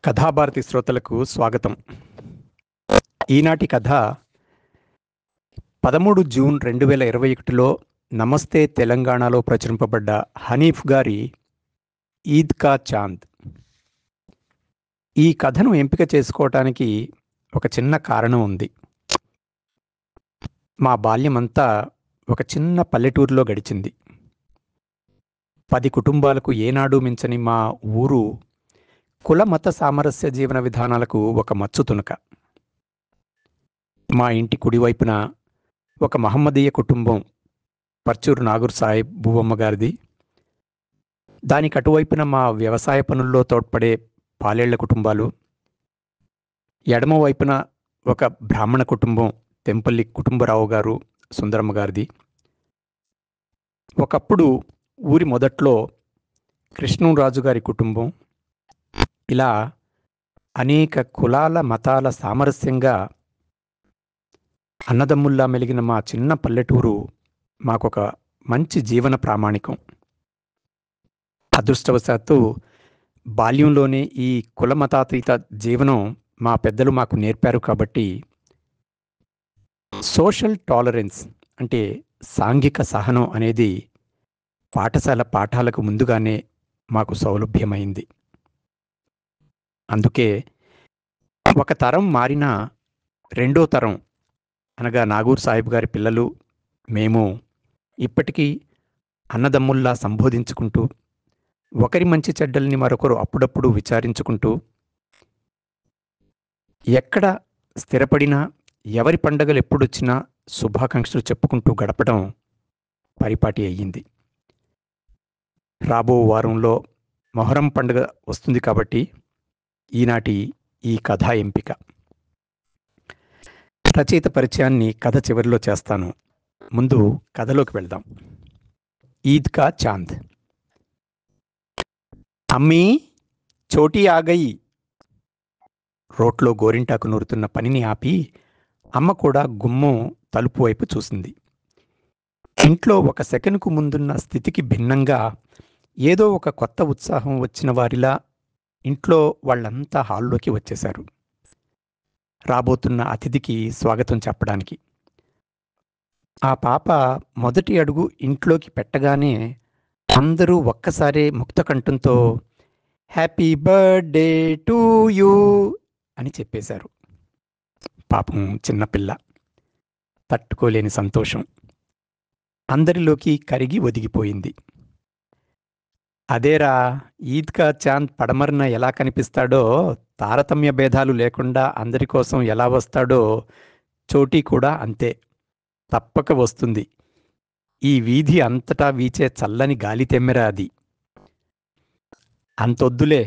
కథాభారతి శ్రోతలకు స్వాగతం. ఈనాటి కథ 13 జూన్ 2021లో నమస్తే తెలంగాణలో ప్రచురింపబడ్డ హనీఫ్ గారి ఈద్ కా చాంద్. ఈ కథను ఎంపిక చేసుకోవటానికి ఒక చిన్న కారణం ఉంది. మా బాల్యమంతా ఒక చిన్న పల్లెటూరులో గడిచింది. 10 కుటుంబాలకు ఏనాడు మించని మా ఊరు కుల మత సామరస్య జీవన విధానాలకు ఒక మచ్చు తునక. మా ఇంటి కుడివైపున ఒక మహమ్మదీయ కుటుంబం, పర్చూరు నాగూర్ సాహెబ్ భూవమ్మ గారిది. దానికి అటువైపున మా వ్యవసాయ పనుల్లో తోడ్పడే పాలేళ్ల కుటుంబాలు. ఎడమ వైపున ఒక బ్రాహ్మణ కుటుంబం, తెంపల్లి కుటుంబరావు గారు, సుందరమ్మ గారిది. ఒకప్పుడు ఊరి మొదట్లో కృష్ణంరాజు గారి కుటుంబం. ఇలా అనేక కులాల మతాల సామరస్యంగా అన్నదమ్ముల్లా మెలిగిన మా చిన్న పల్లెటూరు మాకొక మంచి జీవన ప్రామాణికం. అదృష్టవశాత్తు బాల్యంలోనే ఈ కులమతాతీత జీవనం మా పెద్దలు మాకు నేర్పారు కాబట్టి సోషల్ టాలరెన్స్ అంటే సాంఘిక సహనం అనేది పాఠశాల పాఠాలకు ముందుగానే మాకు సౌలభ్యమైంది. అందుకే ఒక తరం మారినా రెండో తరం అనగా నాగూర్ సాహెబ్ గారి పిల్లలు మేము ఇప్పటికీ అన్నదమ్ముల్లా సంబోధించుకుంటూ, ఒకరి మంచి చెడ్డల్ని మరొకరు అప్పుడప్పుడు విచారించుకుంటూ, ఎక్కడ స్థిరపడినా ఎవరి పండగలు ఎప్పుడొచ్చినా శుభాకాంక్షలు చెప్పుకుంటూ గడపడం పరిపాటి అయ్యింది. రాబో వారంలో మొహరం పండుగ వస్తుంది కాబట్టి ఈనాటి ఈ కథా ఎంపిక. రచయిత పరిచయాన్ని కథ చివరిలో చేస్తాను. ముందు కథలోకి వెళ్దాం. ఈద్ కా చాంద్. అమ్మీ, చోటీ ఆగయి. రోట్లో గోరింటాకు నూరుతున్న పనిని ఆపి అమ్మ కూడా గుమ్మం తలుపు వైపు చూసింది. ఇంట్లో ఒక సెకనుకు ముందున్న స్థితికి భిన్నంగా ఏదో ఒక కొత్త ఉత్సాహం వచ్చిన వారిలా ఇంట్లో వాళ్ళంతా హాల్లోకి వచ్చేశారు, రాబోతున్న అతిథికి స్వాగతం చెప్పడానికి. ఆ పాప మొదటి అడుగు ఇంట్లోకి పెట్టగానే అందరూ ఒక్కసారే ముక్త కంఠంతో హ్యాపీ బర్త్డే టు యూ అని చెప్పేశారు. పాపం చిన్నపిల్ల, తట్టుకోలేని సంతోషం అందరిలోకి కరిగి ఒదిగిపోయింది. అదేరా, ఈద్ కా చాంద్ పడమరన ఎలా కనిపిస్తాడో, తారతమ్య భేదాలు లేకుండా అందరి కోసం ఎలా వస్తాడో చోటీ కూడా అంతే, తప్పక వస్తుంది. ఈ వీధి అంతటా వీచే చల్లని గాలి తెమ్మెర అది. అంతొద్దులే,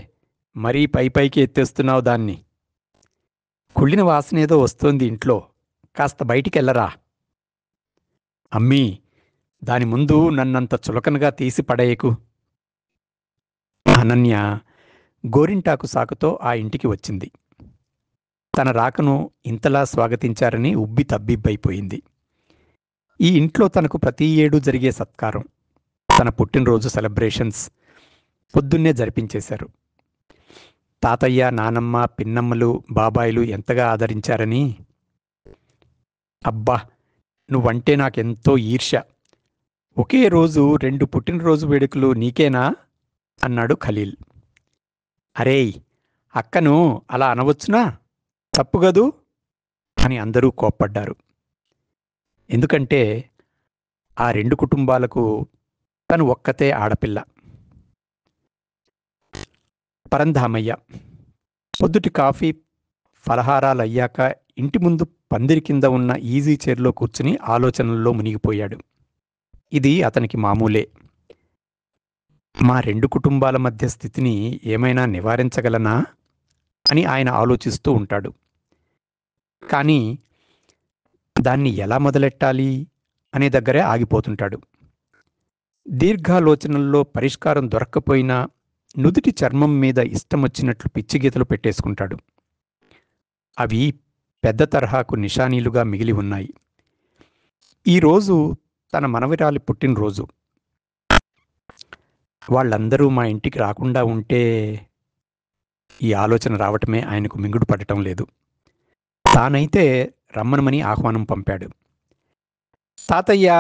మరీ పైకి ఎత్తేస్తున్నావు దాన్ని. కుళ్ళిన వాసనేదో వస్తోంది ఇంట్లో, కాస్త బయటికెళ్ళరా. అమ్మీ, దాని ముందు నన్నంత చులకనగా తీసి పడేయకు. అనన్య గోరింటాకు సాకుతో ఆ ఇంటికి వచ్చింది. తన రాకను ఇంతలా స్వాగతించారని ఉబ్బి తబ్బిబ్బైపోయింది. ఈ ఇంట్లో తనకు ప్రతి ఏడూ జరిగే సత్కారం, తన పుట్టినరోజు సెలబ్రేషన్స్ పొద్దున్నే జరిపించేశారు. తాతయ్య, నానమ్మ, పిన్నమ్మలు, బాబాయిలు ఎంతగా ఆదరించారని. అబ్బా, నువ్వంటే నాకెంతో ఈర్ష్య. ఒకే రోజు 2 పుట్టినరోజు వేడుకలు నీకేనా అన్నాడు ఖలీల్. అరేయ్, అక్కను అలా అనవచ్చునా, తప్పుగదు అని అందరూ కోప్పడ్డారు. ఎందుకంటే ఆ 2 కుటుంబాలకు తను ఒక్కతే ఆడపిల్ల. పరంధామయ్య పొద్దుటి కాఫీ ఫలహారాలయ్యాక ఇంటి ముందు పందిరి కింద ఉన్న ఈజీ చైర్లో కూర్చుని ఆలోచనల్లో మునిగిపోయాడు. ఇది అతనికి మామూలే. మా 2 కుటుంబాల మధ్య స్థితిని ఏమైనా నివారించగలనా అని ఆయన ఆలోచిస్తూ ఉంటాడు. కానీ దాన్ని ఎలా మొదలెట్టాలి అనే దగ్గరే ఆగిపోతుంటాడు. దీర్ఘాలోచనల్లో పరిష్కారం దొరక్కపోయినా నుదుటి చర్మం మీద ఇష్టమొచ్చినట్లు పిచ్చిగీతలు పెట్టేసుకుంటాడు. అవి పెద్ద తరహాకు నిశానీలుగా మిగిలి ఉన్నాయి. ఈరోజు తన మనవరాలి పుట్టినరోజు. వాళ్ళందరూ మా ఇంటికి రాకుండా ఉంటే ఈ ఆలోచన రావటమే ఆయనకు మింగుడు పడటం లేదు. తానైతే రమ్మనమని ఆహ్వానం పంపాడు. తాతయ్యా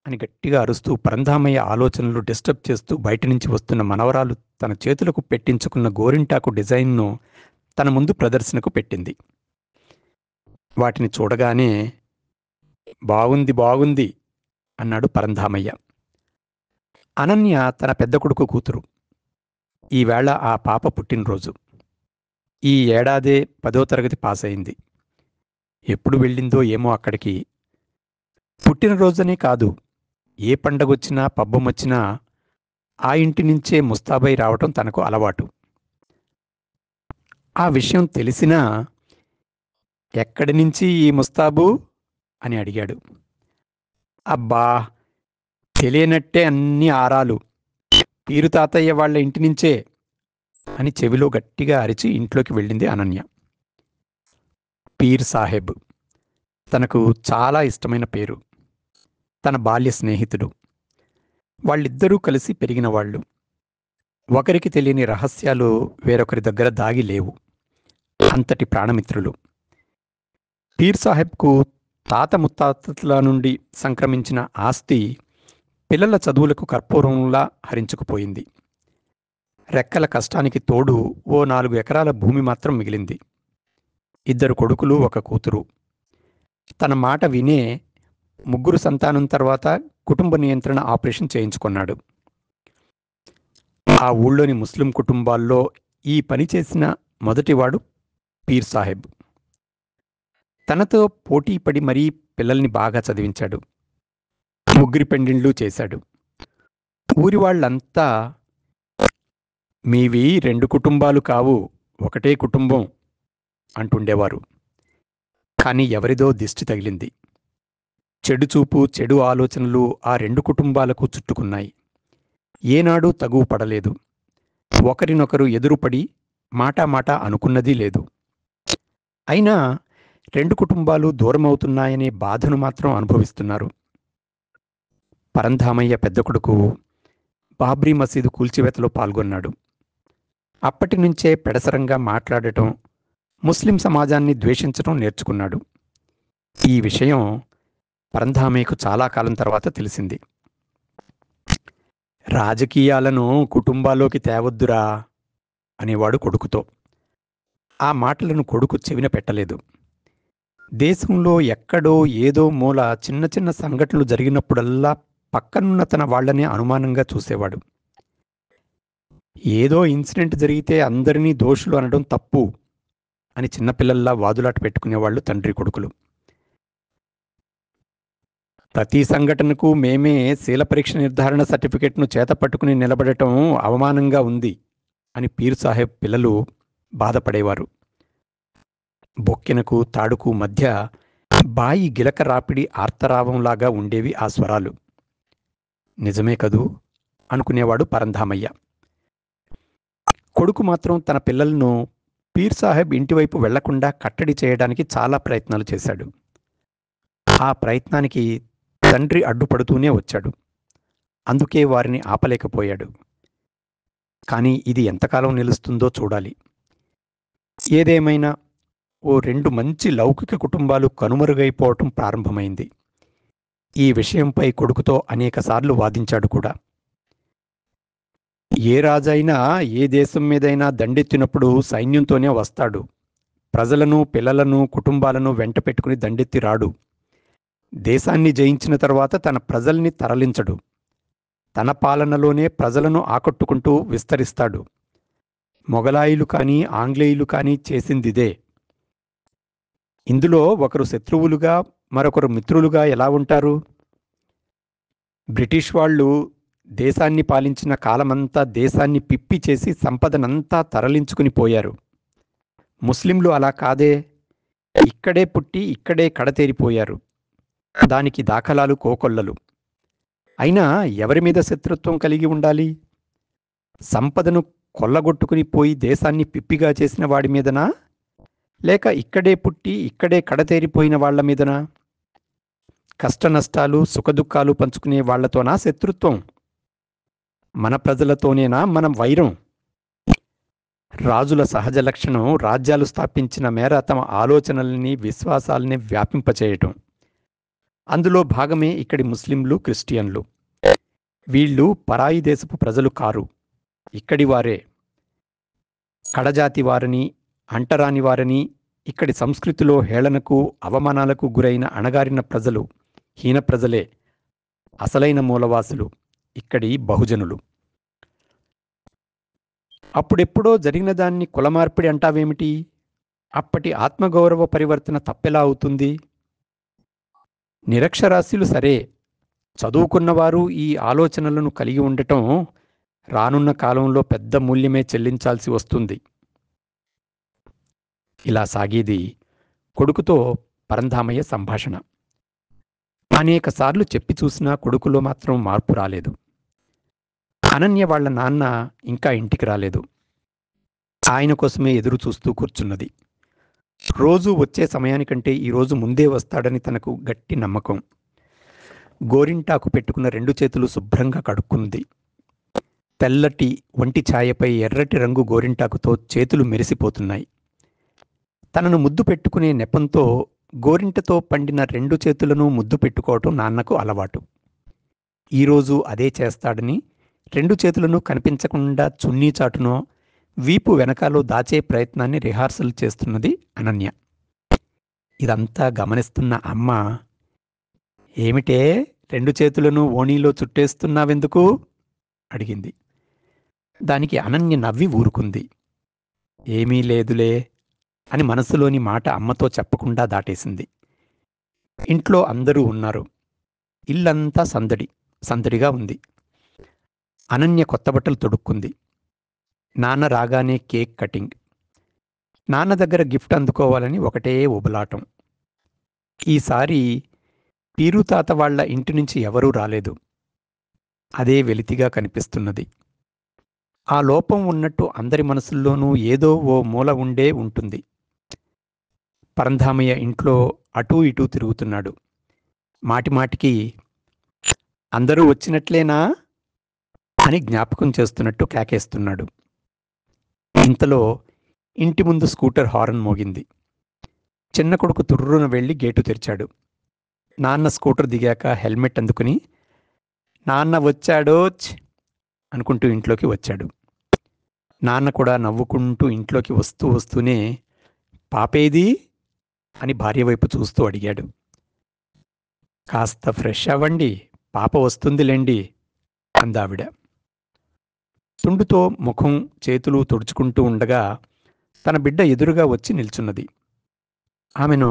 అని గట్టిగా అరుస్తూ పరంధామయ్య ఆలోచనలు డిస్టర్బ్ చేస్తూ బయట నుంచి వస్తున్న మనవరాలు తన చేతులకు పెట్టించుకున్న గోరింటాకు డిజైన్ను తన ముందు ప్రదర్శనకు పెట్టింది. వాటిని చూడగానే బాగుంది బాగుంది అన్నాడు పరంధామయ్య. అనన్య తన పెద్ద కొడుకు కూతురు. ఈవేళ ఆ పాప పుట్టినరోజు. ఈ ఏడాదే 10వ తరగతి పాస్ అయింది. ఎప్పుడు వెళ్ళిందో ఏమో అక్కడికి. పుట్టినరోజనే కాదు, ఏ పండగొచ్చినా పబ్బమొచ్చినా ఆ ఇంటి నుంచే ముస్తాబై రావటం తనకు అలవాటు. ఆ విషయం తెలిసినా ఎక్కడి నుంచి ఈ ముస్తాబు అని అడిగాడు. అబ్బా, తెలియనట్టే అన్ని ఆరాలు, పీరు తాతయ్య వాళ్ళ ఇంటి నుంచే అని చెవిలో గట్టిగా అరిచి ఇంట్లోకి వెళ్ళింది అనన్య. పీర్ సాహెబ్ తనకు చాలా ఇష్టమైన పేరు. తన బాల్య స్నేహితుడు. వాళ్ళిద్దరూ కలిసి పెరిగిన వాళ్ళు. ఒకరికి తెలియని రహస్యాలు వేరొకరి దగ్గర దాగి లేవు. అంతటి ప్రాణమిత్రులు. పీర్ సాహెబ్కు తాత ముత్తాతల నుండి సంక్రమించిన ఆస్తి పిల్లల చదువులకు కర్పూరంలా హరించుకుపోయింది. రెక్కల కష్టానికి తోడు ఓ 4 ఎకరాల భూమి మాత్రం మిగిలింది. 2 కొడుకులు 1 కూతురు. తన మాట వినే 3 సంతానం తర్వాత కుటుంబ నియంత్రణ ఆపరేషన్ చేయించుకున్నాడు. ఆ ఊళ్ళోని ముస్లిం కుటుంబాల్లో ఈ పని చేసిన మొదటివాడు పీర్ సాహెబ్. తనతో పోటీపడి మరీ పిల్లల్ని బాగా చదివించాడు. 3 పెండిళ్ళు చేశాడు. ఊరి వాళ్ళంతా మీవి 2 కుటుంబాలు కావు, ఒకటే కుటుంబం అంటుండేవారు. కానీ ఎవరిదో దిష్టి తగిలింది. చెడు చూపు, చెడు ఆలోచనలు ఆ 2 కుటుంబాలకు చుట్టుకున్నాయి. ఏనాడూ తగువ పడలేదు. ఒకరినొకరు ఎదురుపడి మాటామాట అనుకున్నదీ లేదు. అయినా 2 కుటుంబాలు దూరమవుతున్నాయనే బాధను మాత్రం అనుభవిస్తున్నారు. పరంధామయ్య పెద్ద కొడుకు బాబ్రీ మసీదు కూల్చివేతలో పాల్గొన్నాడు. అప్పటి నుంచే పెడసరంగా మాట్లాడటం, ముస్లిం సమాజాన్ని ద్వేషించటం నేర్చుకున్నాడు. ఈ విషయం పరంధామయ్యకు చాలా కాలం తర్వాత తెలిసింది. రాజకీయాలను కుటుంబాల్లోకి తేవద్దురా అనేవాడు కొడుకుతో. ఆ మాటలను కొడుకు చెవిన పెట్టలేదు. దేశంలో ఎక్కడో ఏదో మూల చిన్న చిన్న సంఘటనలు జరిగినప్పుడల్లా పక్కనున్న తన వాళ్లనే అనుమానంగా చూసేవాడు. ఏదో ఇన్సిడెంట్ జరిగితే అందరినీ దోషులు అనడం తప్పు అని చిన్నపిల్లల్లా వాదులాట పెట్టుకునేవాళ్లు తండ్రి కొడుకులు. ప్రతి సంఘటనకు మేమే శీల పరీక్ష నిర్ధారణ సర్టిఫికెట్ను చేత పట్టుకుని నిలబడటం అవమానంగా ఉంది అని పీర్ సాహెబ్ పిల్లలు బాధపడేవారు. బొక్కెనకు తాడుకు మధ్య బాయి గిలక రాపిడి ఆర్తరావంలాగా ఉండేవి ఆ స్వరాలు. నిజమే కదూ అనుకునేవాడు పరంధామయ్య. కొడుకు మాత్రం తన పిల్లలను పీర్ సాహెబ్ ఇంటివైపు వెళ్లకుండా కట్టడి చేయడానికి చాలా ప్రయత్నాలు చేశాడు. ఆ ప్రయత్నానికి తండ్రి అడ్డుపడుతూనే వచ్చాడు. అందుకే వారిని ఆపలేకపోయాడు. కానీ ఇది ఎంతకాలం నిలుస్తుందో చూడాలి. ఏదేమైనా ఓ 2 మంచి లౌకిక కుటుంబాలు కనుమరుగైపోవటం ప్రారంభమైంది. ఈ విషయంపై కొడుకుతో అనేకసార్లు వాదించాడు కూడా. ఏ రాజైనా ఏ దేశం మీదైనా దండెత్తినప్పుడు సైన్యంతోనే వస్తాడు. ప్రజలను, పిల్లలను, కుటుంబాలను వెంట పెట్టుకుని దండెత్తి రాడు. దేశాన్ని జయించిన తర్వాత తన ప్రజల్ని తరలించడు. తన పాలనలోనే ప్రజలను ఆకట్టుకుంటూ విస్తరిస్తాడు. మొగలాయులు కానీ ఆంగ్లేయులు కానీ చేసిందిదే. ఇందులో ఒకరు శత్రువులుగా మరొకరు మిత్రులుగా ఎలా ఉంటారు? బ్రిటిష్ వాళ్ళు దేశాన్ని పాలించిన కాలమంతా దేశాన్ని పిప్పి చేసి సంపదనంతా తరలించుకుని పోయారు. ముస్లింలు అలా కాదే, ఇక్కడే పుట్టి ఇక్కడే కడతేరిపోయారు. దానికి దాఖలాలు కోకొల్లలు. అయినా ఎవరి మీద శత్రుత్వం కలిగి ఉండాలి? సంపదను కొల్లగొట్టుకుని పోయి దేశాన్ని పిప్పిగా చేసిన వాడి మీదనా, లేక ఇక్కడే పుట్టి ఇక్కడే కడతేరిపోయిన వాళ్ల మీదనా? కష్టనష్టాలు సుఖదుఖాలు పంచుకునే వాళ్లతోనా శత్రుత్వం? మన ప్రజలతోనేనా మనం వైరం? రాజుల సహజ లక్షణం రాజ్యాలు స్థాపించిన మేర తమ ఆలోచనల్ని విశ్వాసాల్ని వ్యాపింపచేయటం. అందులో భాగమే ఇక్కడి ముస్లింలు, క్రిస్టియన్లు. వీళ్ళు పరాయి దేశపు ప్రజలు కారు, ఇక్కడి వారే. కడజాతి వారని, అంటరాని వారని, ఇక్కడి సంస్కృతిలో హేళనకు, అవమానాలకు గురైన అణగారిన ప్రజలు, హీన ప్రజలే అసలైన మూలవాసులు, ఇక్కడి బహుజనులు. అప్పుడెప్పుడో జరిగిన దాన్ని కులమార్పిడి అంటావేమిటి? అప్పటి ఆత్మగౌరవ పరివర్తన తప్పెలా అవుతుంది? నిరక్షరాస్యులు సరే, చదువుకున్నవారు ఈ ఆలోచనలను కలిగి ఉండటం రానున్న కాలంలో పెద్ద మూల్యమే చెల్లించాల్సి వస్తుంది. ఇలా సాగేది కొడుకుతో పరంధామయ్య సంభాషణ. అనేకసార్లు చెప్పి చూసినా కొడుకులో మాత్రం మార్పు రాలేదు. అనన్య వాళ్ల నాన్న ఇంకా ఇంటికి రాలేదు. ఆయన కోసమే ఎదురు చూస్తూ కూర్చున్నది. రోజు వచ్చే సమయానికంటే ఈరోజు ముందే వస్తాడని తనకు గట్టి నమ్మకం. గోరింటాకు పెట్టుకున్న 2 చేతులు శుభ్రంగా కడుక్కుంది. తెల్లటి వంటి ఛాయపై ఎర్రటి రంగు గోరింటాకుతో చేతులు మెరిసిపోతున్నాయి. తనను ముద్దు పెట్టుకునే నెపంతో గోరింటతో పండిన 2 చేతులను ముద్దు పెట్టుకోవటం నాన్నకు అలవాటు. ఈరోజు అదే చేస్తాడని 2 చేతులను కనిపించకుండా చున్నీ చాటునో వీపు వెనకాలో దాచే ప్రయత్నాన్ని రిహార్సల్ చేస్తున్నది అనన్య. ఇదంతా గమనిస్తున్న అమ్మ, ఏమిటే 2 చేతులను ఓణీలో చుట్టేస్తున్నావెందుకు అడిగింది. దానికి అనన్య నవ్వి ఊరుకుంది. ఏమీ లేదులే అని మనసులోని మాట అమ్మతో చెప్పకుండా దాటేసింది. ఇంట్లో అందరూ ఉన్నారు. ఇల్లంతా సందడిగా ఉంది. అనన్య కొత్త బట్టలు తొడుక్కుంది. నాన్న రాగానే కేక్ కటింగ్. నాన్న దగ్గర గిఫ్ట్ అందుకోవాలని ఒకటే ఉబలాటం. ఈసారి పీరు తాత వాళ్ల ఇంటి నుంచి ఎవరూ రాలేదు. అదే వెలితిగా కనిపిస్తున్నది. ఆ లోపం ఉన్నట్టు అందరి మనసుల్లోనూ ఏదో ఓ మూల ఉండే ఉంటుంది. పరంధామయ్య ఇంట్లో అటూ ఇటూ తిరుగుతున్నాడు. మాటిమాటికి అందరూ వచ్చినట్లేనా అని జ్ఞాపకం చేస్తున్నట్టు కేకేస్తున్నాడు. ఇంతలో ఇంటి ముందు స్కూటర్ హారన్ మోగింది. చిన్న కొడుకు తుర్రున వెళ్ళి గేటు తెరిచాడు. నాన్న స్కూటర్ దిగాక హెల్మెట్ అందుకుని, నాన్న వచ్చాడోచ్ అనుకుంటూ ఇంట్లోకి వచ్చాడు. నాన్న కూడా నవ్వుకుంటూ ఇంట్లోకి వస్తూనే, పాపేది అని భార్య వైపు చూస్తూ అడిగాడు. కాస్త ఫ్రెష్ అవ్వండి, పాప వస్తుందిలేండి అందావిడ. తుండుతో ముఖం, చేతులు తుడుచుకుంటూ ఉండగా తన బిడ్డ ఎదురుగా వచ్చి నిల్చున్నది. ఆమెను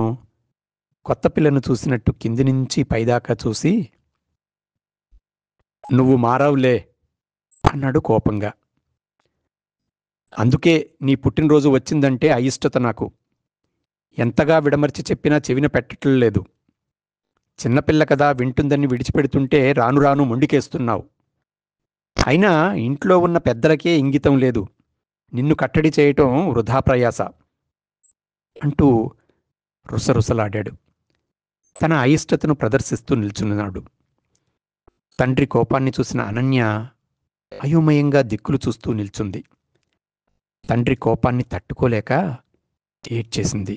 కొత్త పిల్లను చూసినట్టు కింది నుంచి పైదాకా చూసి, నువ్వు మారావులే అన్నాడు కోపంగా. అందుకే నీ పుట్టినరోజు వచ్చిందంటే అయిష్టత నాకు. ఎంతగా విడమర్చి చెప్పినా చెవిన పెట్టట్లేదు. చిన్నపిల్ల కదా, వింటుందని విడిచిపెడుతుంటే రాను రాను మొండికేస్తున్నావు. అయినా ఇంట్లో ఉన్న పెద్దలకే ఇంగితం లేదు. నిన్ను కట్టడి చేయటం వృధా ప్రయాస అంటూ రుసరుసలాడాడు. తన అయిష్టతను ప్రదర్శిస్తూ నిల్చున్నాడు. తండ్రి కోపాన్ని చూసిన అనన్య అయోమయంగా దిక్కులు చూస్తూ నిల్చుంది. తండ్రి కోపాన్ని తట్టుకోలేక ఏడ్చేసింది.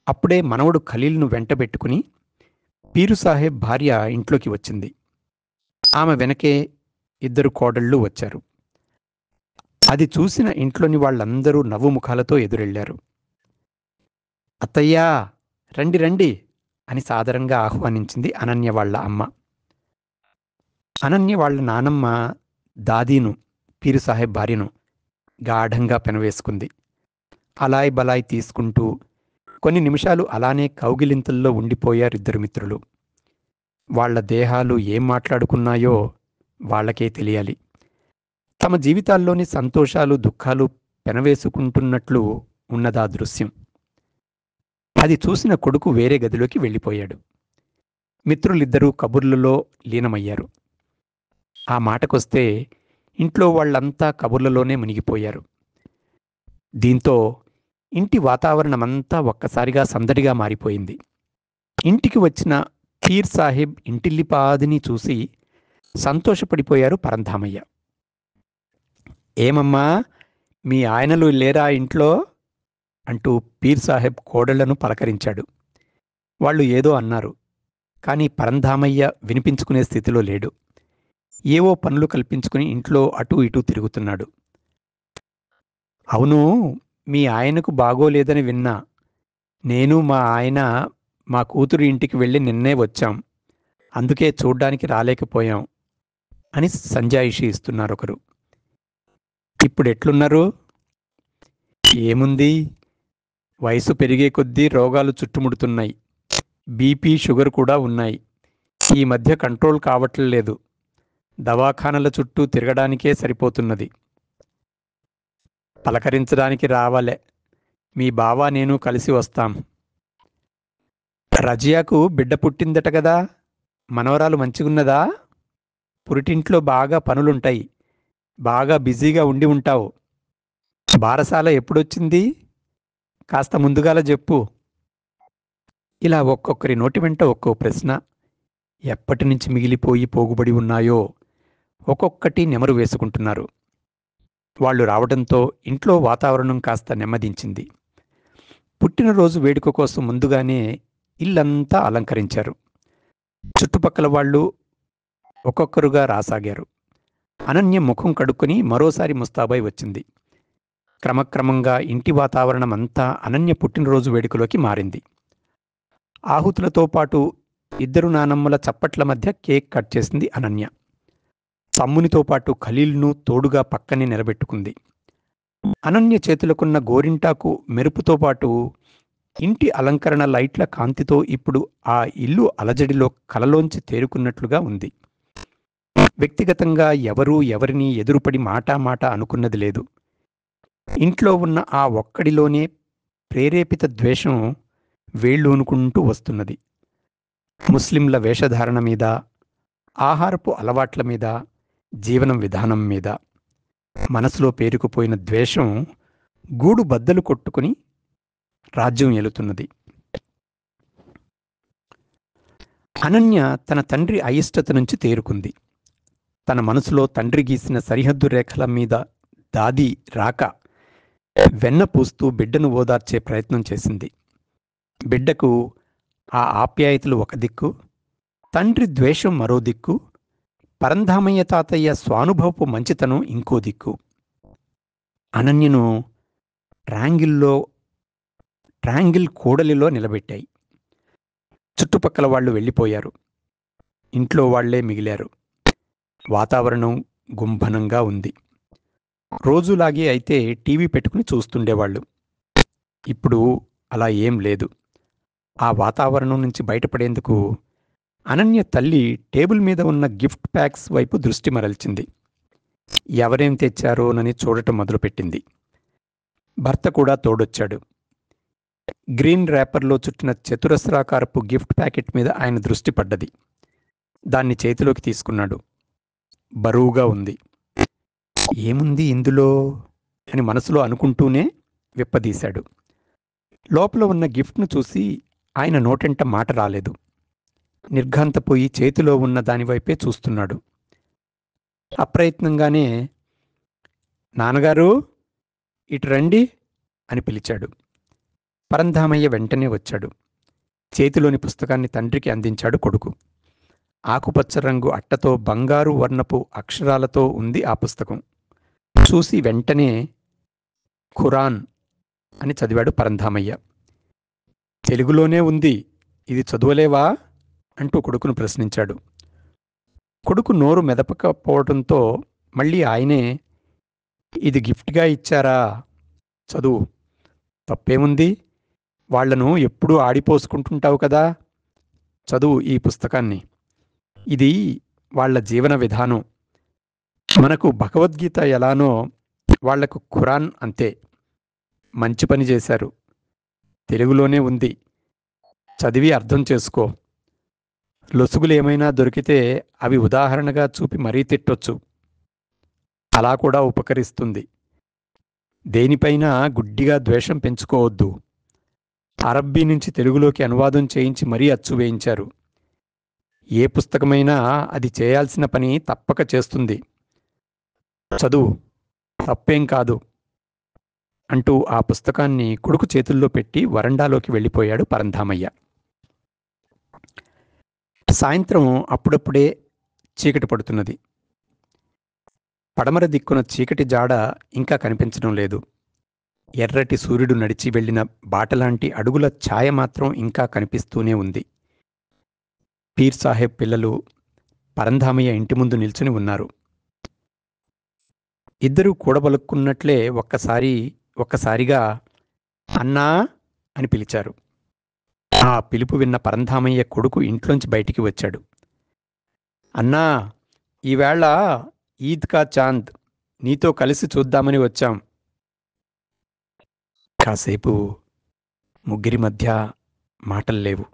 అప్పుడే మనవడు ఖలీల్ను వెంటబెట్టుకుని పీరు సాహెబ్ భార్య ఇంట్లోకి వచ్చింది. ఆమె వెనకే 2 కోడళ్ళు వచ్చారు. అది చూసిన ఇంట్లోని వాళ్ళందరూ నవ్వుముఖాలతో ఎదురెళ్లారు. అత్తయ్యా, రండి రండి అని సాదరంగా ఆహ్వానించింది అనన్య వాళ్ల అమ్మ. అనన్య వాళ్ల నానమ్మ దాదీను, పీరు సాహెబ్ భార్యను గాఢంగా పెనవేసుకుంది. అలాయ్ బలాయ్ తీసుకుంటూ కొన్ని నిమిషాలు అలానే కౌగిలింతల్లో ఉండిపోయారు 2 మిత్రులు. వాళ్ల దేహాలు ఏం మాట్లాడుకున్నాయో వాళ్లకే తెలియాలి. తమ జీవితాల్లోని సంతోషాలు, దుఃఖాలు పెనవేసుకుంటున్నట్లు ఉన్నదా దృశ్యం. అది చూసిన కొడుకు వేరే గదిలోకి వెళ్ళిపోయాడు. మిత్రులిద్దరూ కబుర్లలో లీనమయ్యారు. ఆ మాటకొస్తే ఇంట్లో వాళ్లంతా కబుర్లలోనే మునిగిపోయారు. దీంతో ఇంటి వాతావరణమంతా ఒక్కసారిగా సందడిగా మారిపోయింది. ఇంటికి వచ్చిన పీర్ సాహెబ్ ఇంటిల్లిపాదిని చూసి సంతోషపడిపోయారు పరంధామయ్య. ఏమమ్మా, మీ ఆయనలు లేరా ఇంట్లో అంటూ పీర్ సాహెబ్ కోడళ్లను పలకరించాడు. వాళ్ళు ఏదో అన్నారు. కానీ పరంధామయ్య వినిపించుకునే స్థితిలో లేడు. ఏవో పనులు కల్పించుకుని ఇంట్లో అటూ ఇటూ తిరుగుతున్నాడు. అవును, మీ ఆయనకు బాగోలేదని విన్నా. నేను మా ఆయన మా కూతురు ఇంటికి వెళ్ళి నిన్నే వచ్చాం. అందుకే చూడ్డానికి రాలేకపోయాం అని సంజాయిషీ ఇస్తున్నారొకరు. ఇప్పుడెట్లున్నారు? ఏముంది, వయసు పెరిగే కొద్దీ రోగాలు చుట్టుముడుతున్నాయి. బీపీ, షుగర్ కూడా ఉన్నాయి. ఈ మధ్య కంట్రోల్ కావట్లేదు. దవాఖానల చుట్టూ తిరగడానికే సరిపోతున్నది. పలకరించడానికి రావాలే. మీ బావ నేను కలిసి వస్తాం. రజియాకు బిడ్డ పుట్టిందట గదా, మనవరాలు మంచిగున్నదా? పురిటింట్లో బాగా పనులుంటాయి. బాగా బిజీగా ఉండి ఉంటావు. బారసాల ఎప్పుడొచ్చింది? కాస్త ముందుగాల చెప్పు. ఇలా ఒక్కొక్కరి నోటి వెంట ఒక్కో ప్రశ్న ఎప్పటినుంచి మిగిలిపోయి పోగుబడి ఉన్నాయో ఒక్కొక్కటి నెమరు వేసుకుంటున్నారు. వాళ్ళు రావడంతో ఇంట్లో వాతావరణం కాస్త నెమ్మదించింది. పుట్టినరోజు వేడుక కోసం ముందుగానే ఇల్లంతా అలంకరించారు. చుట్టుపక్కల వాళ్ళు ఒక్కొక్కరుగా రాసాగారు. అనన్య ముఖం కడుక్కొని మరోసారి ముస్తాబై వచ్చింది. క్రమక్రమంగా ఇంటి వాతావరణం అంతా అనన్య పుట్టినరోజు వేడుకలోకి మారింది. ఆహుతులతో పాటు ఇద్దరు నానమ్మల చప్పట్ల మధ్య కేక్ కట్ చేసింది అనన్య. తమ్మునితో పాటు ఖలీల్ను తోడుగా పక్కనే నిలబెట్టుకుంది. అనన్య చేతులకున్న గోరింటాకు మెరుపుతో పాటు ఇంటి అలంకరణ లైట్ల కాంతితో ఇప్పుడు ఆ ఇల్లు అలజడిలో కలలోంచి తేరుకున్నట్లుగా ఉంది. వ్యక్తిగతంగా ఎవరూ ఎవరినీ ఎదురుపడి మాట అనుకున్నది లేదు. ఇంట్లో ఉన్న ఆ ఒక్కడిలోనే ప్రేరేపిత ద్వేషం వేళ్ళూనుకుంటూ వస్తున్నది. ముస్లింల వేషధారణ మీద, ఆహారపు అలవాట్ల మీద, జీవనం విధానం మీద మనసులో పేరుకుపోయిన ద్వేషం గూడు బద్దలు కొట్టుకుని రాజ్యం ఏలుతున్నది. అనన్య తన తండ్రి అయిష్టత నుంచి తేరుకుంది. తన మనసులో తండ్రి గీసిన సరిహద్దు రేఖల మీద దాది రాక వెన్న పూస్తూ బిడ్డను ఓదార్చే ప్రయత్నం చేసింది. బిడ్డకు ఆ ఆప్యాయతలు ఒక దిక్కు, తండ్రి ద్వేషం మరో దిక్కు, పరంధామయ్య తాతయ్య స్వానుభవపు మంచితనం ఇంకో దిక్కు. అనన్యను ట్రాంగిల్ కూడలిలో నిలబెట్టాయి. చుట్టుపక్కల వాళ్ళు వెళ్ళిపోయారు. ఇంట్లో వాళ్లే మిగిలారు. వాతావరణం గుంభనంగా ఉంది. రోజులాగే అయితే టీవీ పెట్టుకుని చూస్తుండేవాళ్ళు. ఇప్పుడు అలా ఏం లేదు. ఆ వాతావరణం నుంచి బయటపడేందుకు అనన్య తల్లి టేబుల్ మీద ఉన్న గిఫ్ట్ ప్యాక్స్ వైపు దృష్టి మరల్చింది. ఎవరేం తెచ్చారోనని చూడటం మొదలుపెట్టింది. భర్త కూడా తోడొచ్చాడు. గ్రీన్ ర్యాపర్లో చుట్టిన చతురస్రాకారపు గిఫ్ట్ ప్యాకెట్ మీద ఆయన దృష్టి పడ్డది. దాన్ని చేతిలోకి తీసుకున్నాడు. బరువుగా ఉంది. ఏముంది ఇందులో అని మనసులో అనుకుంటూనే విప్పదీశాడు. లోపల ఉన్న గిఫ్ట్ను చూసి ఆయన నోటెంట మాట రాలేదు. నిర్ఘాంతపోయి చేతిలో ఉన్న దానివైపే చూస్తున్నాడు. అప్రయత్నంగానే, నాన్నగారు ఇటు రండి అని పిలిచాడు. పరంధామయ్య వెంటనే వచ్చాడు. చేతిలోని పుస్తకాన్ని తండ్రికి అందించాడు కొడుకు. ఆకుపచ్చ రంగు అట్టతో బంగారు వర్ణపు అక్షరాలతో ఉంది ఆ పుస్తకం. చూసి వెంటనే ఖురాన్ అని చదివాడు పరంధామయ్య. తెలుగులోనే ఉంది, ఇది చదువలేవా అంటూ కొడుకును ప్రశ్నించాడు. కొడుకు నోరు మెదపకపోవడంతో మళ్ళీ ఆయనే, ఇది గిఫ్ట్గా ఇచ్చారా, చదువు. తప్పేముంది, వాళ్లను ఎప్పుడూ ఆడిపోసుకుంటుంటావు కదా, చదువు ఈ పుస్తకాన్ని. ఇది వాళ్ల జీవన విధానం. మనకు భగవద్గీత ఎలానో వాళ్లకు ఖురాన్ అంతే. మంచి పని చేశారు. తెలుగులోనే ఉంది, చదివి అర్థం చేసుకో. లొసుగులు ఏమైనా దొరికితే అవి ఉదాహరణగా చూపి మరీ తిట్టొచ్చు. అలా కూడా ఉపకరిస్తుంది. దేనిపైనా గుడ్డిగా ద్వేషం పెంచుకోవద్దు. అరబ్బీ నుంచి తెలుగులోకి అనువాదం చేయించి మరీ అచ్చు వేయించారు. ఏ పుస్తకమైనా అది చేయాల్సిన పని తప్పక చేస్తుంది. చదువు, తప్పేం కాదు. అంటూ ఆ పుస్తకాన్ని కొడుకు చేతుల్లో పెట్టి వరండాలోకి వెళ్ళిపోయాడు పరంధామయ్య. సాయంత్రం అప్పుడప్పుడే చీకటి పడుతున్నది. పడమర దిక్కున చీకటి జాడ ఇంకా కనిపించడం లేదు. ఎర్రటి సూర్యుడు నడిచి వెళ్ళిన బాటలాంటి అడుగుల ఛాయ మాత్రం ఇంకా కనిపిస్తూనే ఉంది. పీర్ సాహెబ్ పిల్లలు పరంధామయ్య ఇంటి ముందు నిల్చుని ఉన్నారు. ఇద్దరూ కూడబలుక్కున్నట్లే ఒక్కసారిగా అన్నా అని పిలిచారు. ఆ పిలుపు విన్న పరంధామయ్య కొడుకు ఇంట్లోంచి బయటికి వచ్చాడు. అన్నా, ఈవేళ ఈద్ కా చాంద్, నీతో కలిసి చూద్దామని వచ్చాం. కాసేపు ముగ్గురి మధ్య మాటల్లేవు.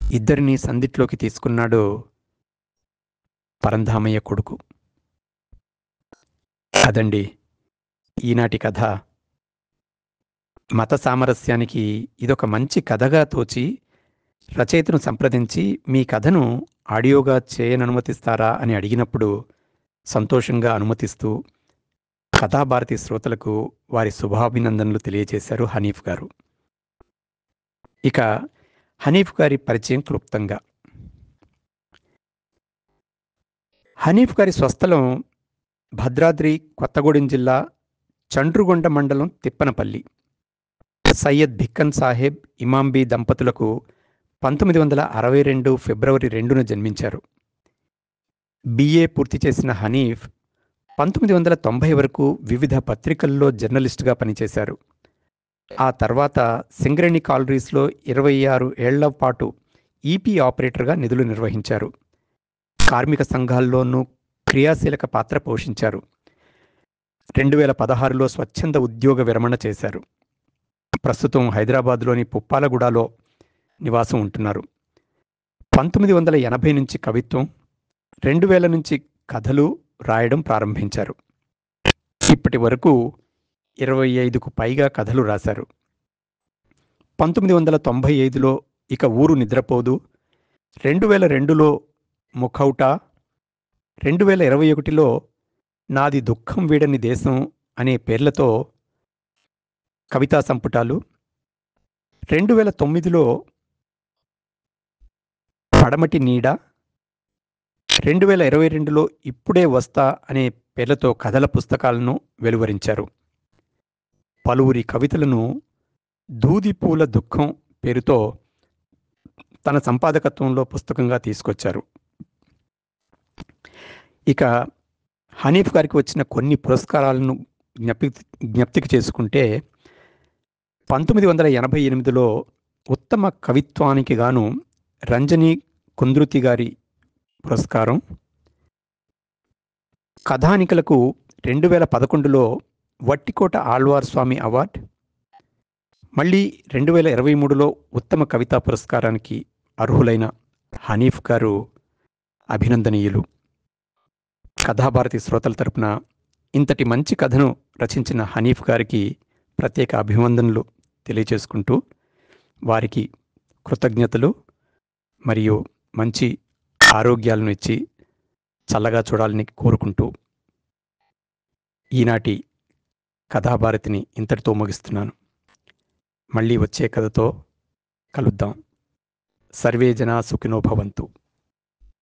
ఇద్దరినీ సందిట్లోకి తీసుకున్నాడు పరంధామయ్య కొడుకు. అదండి ఈనాటి కథ. మత సామరస్యానికి ఇదొక మంచి కథగా తోచి రచయితను సంప్రదించి మీ కథను ఆడియోగా చేయననుమతిస్తారా అని అడిగినప్పుడు సంతోషంగా అనుమతిస్తూ కథాభారతి శ్రోతలకు వారి శుభాభినందనలు తెలియజేశారు హనీఫ్ గారు. ఇక హనీఫ్ గారి పరిచయం క్లుప్తంగా. హనీఫ్ గారి స్వస్థలం భద్రాద్రి కొత్తగూడెం జిల్లా చండ్రుగొండ మండలం తిప్పనపల్లి. సయ్యద్ భిక్కన్ సాహెబ్ ఇమాంబీ దంపతులకు 1962 ఫిబ్రవరి 2న జన్మించారు. బిఏ పూర్తి చేసిన హనీఫ్ 1990 వరకు వివిధ పత్రికల్లో జర్నలిస్టుగా పనిచేశారు. ఆ తర్వాత సింగరేణి కాలరీస్లో 26 ఏళ్ల పాటు ఈపీ ఆపరేటర్గా నిధులు నిర్వహించారు. కార్మిక సంఘాల్లోనూ క్రియాశీలక పాత్ర పోషించారు. 2016లో స్వచ్ఛంద ఉద్యోగ విరమణ చేశారు. ప్రస్తుతం హైదరాబాద్లోని పుప్పాలగూడలో నివాసం ఉంటున్నారు. 1980 నుంచి కవిత్వం, 2000 నుంచి కథలు రాయడం ప్రారంభించారు. ఇప్పటి వరకు 25కు పైగా కథలు రాశారు. 1995లో ఇక ఊరు నిద్రపోదు, 2002లో ముఖౌటా, 2021లో నాది దుఃఖం వీడని దేశం అనే పేర్లతో కవితా సంపుటాలు, 2009లో పడమటి నీడ, 2022లో ఇప్పుడే వస్తా అనే పేర్లతో కథల పుస్తకాలను వెలువరించారు. పలువురి కవితలను దూదిపూల దుఃఖం పేరుతో తన సంపాదకత్వంలో పుస్తకంగా తీసుకొచ్చారు. ఇక హనీఫ్ గారికి వచ్చిన కొన్ని పురస్కారాలను జ్ఞప్తికి చేసుకుంటే 1988లో ఉత్తమ కవిత్వానికి గాను రంజని కుంద్రుతి గారి పురస్కారం, కథానికలకు 2011లో వట్టికోట ఆళ్వార్ స్వామి అవార్డ్, మళ్ళీ 2023లో ఉత్తమ కవితా పురస్కారానికి అర్హులైన హనీఫ్ గారు అభినందనీయులు. కథాభారతి శ్రోతల తరపున ఇంతటి మంచి కథను రచించిన హనీఫ్ గారికి ప్రత్యేక అభివందనలు తెలియచేసుకుంటూ వారికి కృతజ్ఞతలు మరియు మంచి ఆరోగ్యాలను ఇచ్చి చల్లగా చూడాలని కోరుకుంటూ ఈనాటి కథాభారతిని ఇంతటితో ముగిస్తున్నాను. మళ్ళీ వచ్చే కథతో కలుద్దాం. సర్వే జనా సుఖినో భవంతు.